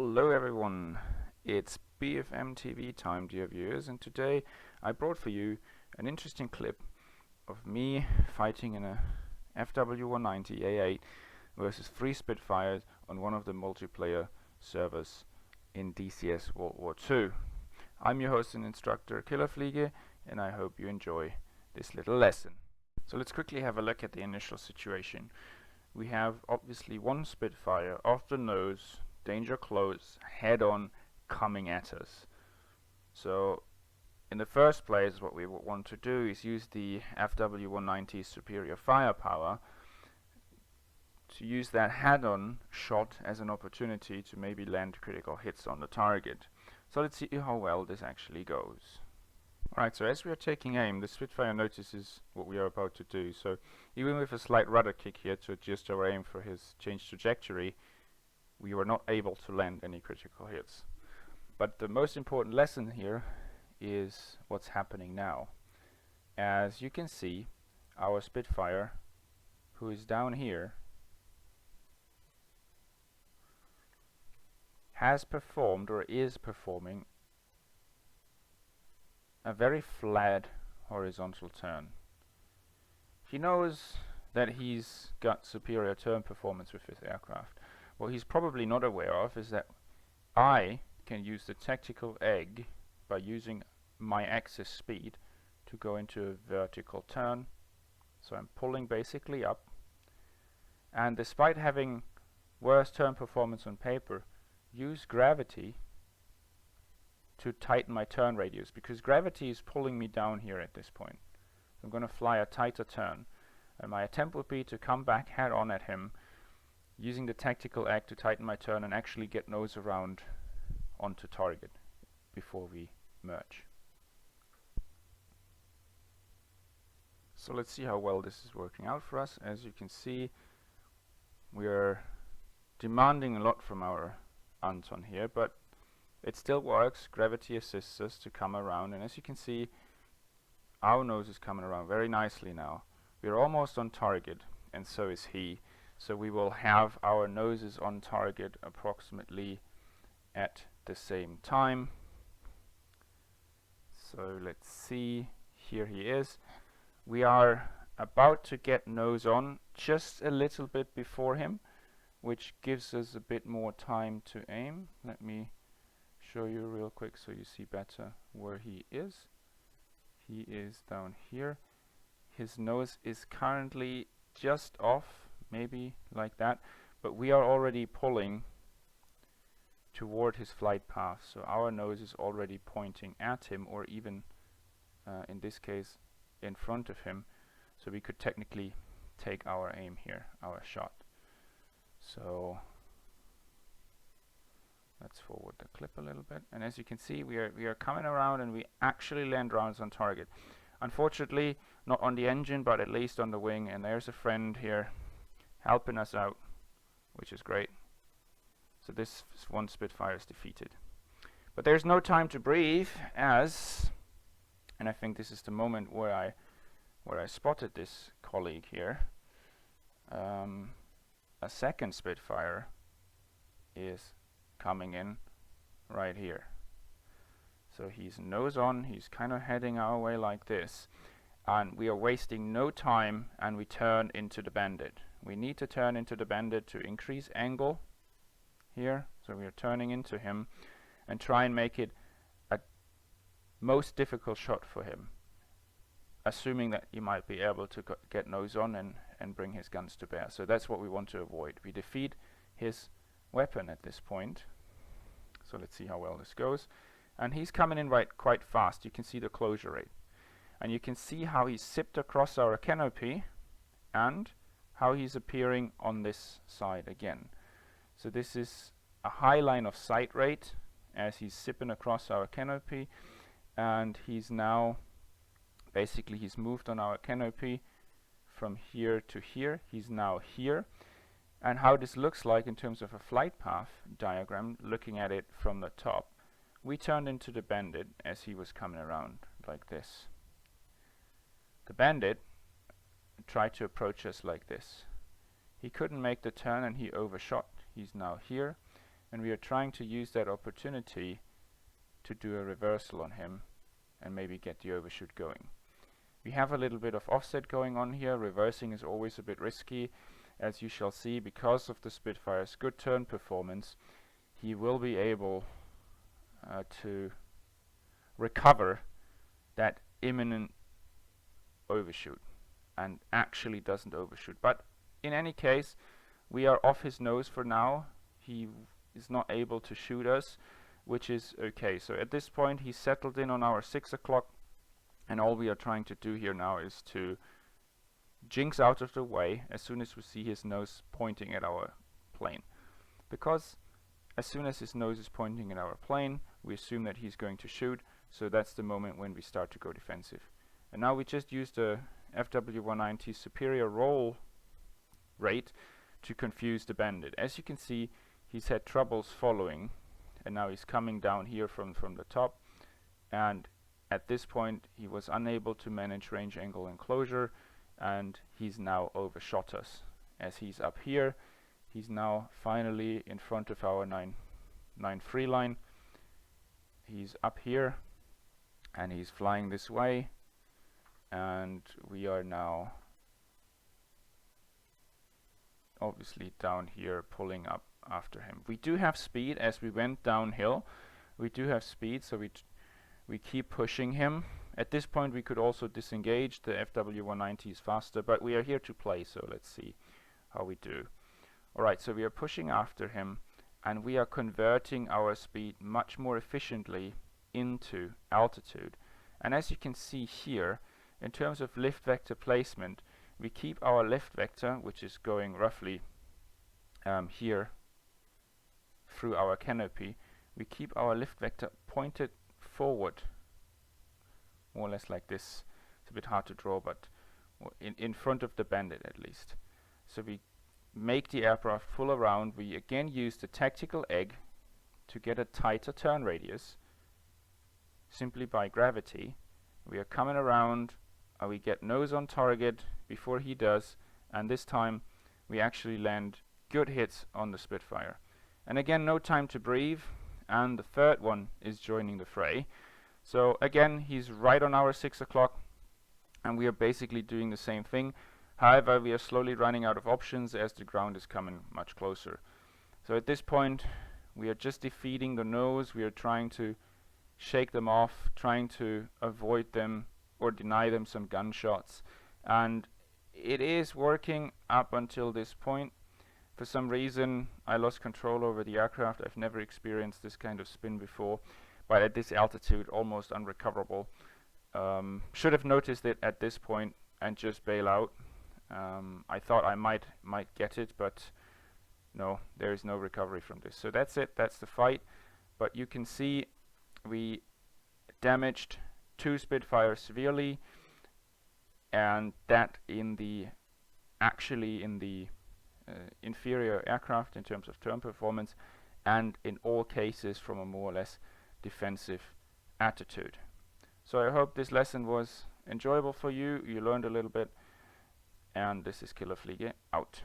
Hello everyone, it's BFM-TV time, dear viewers, and today I brought for you an interesting clip of me fighting in a Fw190 A8 versus 3 Spitfires on one of the multiplayer servers in DCS World War II. I'm your host and instructor Killerfliege, and I hope you enjoy this little lesson. So let's quickly have a look at the initial situation. We have obviously one Spitfire off the nose, danger close, head on, coming at us. So in the first place, what we want to do is use the Fw190's superior firepower to use that head-on shot as an opportunity to maybe land critical hits on the target. So let's see how well this actually goes. Alright, so as we are taking aim, the Spitfire notices what we are about to do. So even with a slight rudder kick here to adjust our aim for his changed trajectory, we were not able to land any critical hits. But the most important lesson here is what's happening now. As you can see, our Spitfire, who is down here, has performed or is performing a very flat horizontal turn. He knows that he's got superior turn performance with his aircraft. What he's probably not aware of is that I can use the tactical egg by using my axis speed to go into a vertical turn. So I'm pulling basically up, and despite having worse turn performance on paper, use gravity to tighten my turn radius, because gravity is pulling me down here at this point. I'm going to fly a tighter turn, and my attempt would be to come back head on at him using the tactical egg to tighten my turn and actually get nose around onto target before we merge. So let's see how well this is working out for us. As you can see, we are demanding a lot from our Anton here, but it still works. Gravity assists us to come around, and as you can see, our nose is coming around very nicely now. We're almost on target, and so is he. So we will have our noses on target approximately at the same time. So let's see, here he is. We are about to get nose on just a little bit before him, which gives us a bit more time to aim. Let me show you real quick so you see better where he is. He is down here. His nose is currently just off, maybe like that, but we are already pulling toward his flight path, so our nose is already pointing at him, or even in this case in front of him, so we could technically take our aim here, our shot. So let's forward the clip a little bit, and as you can see, we are coming around and we actually land rounds on target. Unfortunately, not on the engine, but at least on the wing, and there's a friend here helping us out, which is great. So this one Spitfire is defeated. But there's no time to breathe, as, and I think this is the moment where I spotted this colleague here, a second Spitfire is coming in right here. So he's nose on, he's kind of heading our way like this, and we are wasting no time, and we turn into the BANDIT. We need to turn into the BANDIT to increase angle here, so we are turning into him and try and make it a most difficult shot for him, assuming that he might be able to get nose on and bring his guns to bear. So that's what we want to avoid. We defeat his weapon at this point. So let's see how well this goes. And he's coming in quite fast. You can see the closure rate. And you can see how he's zipped across our canopy and how he's appearing on this side again. So this is a high line of sight rate as he's zipping across our canopy, and he's now basically he's moved on our canopy from here to here. He's now here. And how this looks like in terms of a flight path diagram, looking at it from the top, we turned into the BANDIT as he was coming around like this. The BANDIT tried to approach us like this. He couldn't make the turn and he overshot. He's now here, and we are trying to use that opportunity to do a reversal on him and maybe get the overshoot going. We have a little bit of offset going on here. Reversing is always a bit risky, as you shall see. Because of the Spitfire's good turn performance, he will be able to recover that imminent overshoot and actually doesn't overshoot. But in any case, we are off his nose for now. He is not able to shoot us, which is okay. So at this point he's settled in on our 6 o'clock, and all we are trying to do here now is to jinx out of the way as soon as we see his nose pointing at our plane. Because as soon as his nose is pointing at our plane, we assume that he's going to shoot, so that's the moment when we start to go defensive. And now we just used a Fw190 superior roll rate to confuse the Bandit. As you can see, he's had troubles following, and now he's coming down here from the top, and at this point he was unable to manage range, angle, and closure, and he's now overshot us. As he's up here, he's now finally in front of our 9 free line. He's up here and he's flying this way, and we are now obviously down here pulling up after him. We do have speed as we went downhill. We do have speed, so we keep pushing him. At this point we could also disengage. The Fw190 is faster, but we are here to play, so let's see how we do. Alright, so we are pushing after him, and we are converting our speed much more efficiently into altitude. And as you can see here, in terms of lift vector placement, we keep our lift vector, which is going roughly here through our canopy, we keep our lift vector pointed forward, more or less like this. It's a bit hard to draw, but in front of the Bandit at least. So we make the aircraft pull around. We again use the tactical egg to get a tighter turn radius simply by gravity. We are coming around, we get nose on target before he does, and this time we actually land good hits on the Spitfire. And again, no time to breathe, and the third one is joining the fray. So again, he's right on our 6 o'clock, and we are basically doing the same thing. However, we are slowly running out of options as the ground is coming much closer. So at this point we are just defeating the nose. We are trying to shake them off, trying to avoid them or deny them some gunshots, and it is working up until this point. For some reason I lost control over the aircraft. I've never experienced this kind of spin before, but at this altitude almost unrecoverable. Should have noticed it at this point and just bail out. I thought I might get it, but no, there is no recovery from this. So that's it, that's the fight. But you can see we damaged 2 Spitfires severely, and that in the inferior aircraft in terms of turn performance, and in all cases from a more or less defensive attitude. So I hope this lesson was enjoyable for you. You learned a little bit, and this is Killer Fliege out.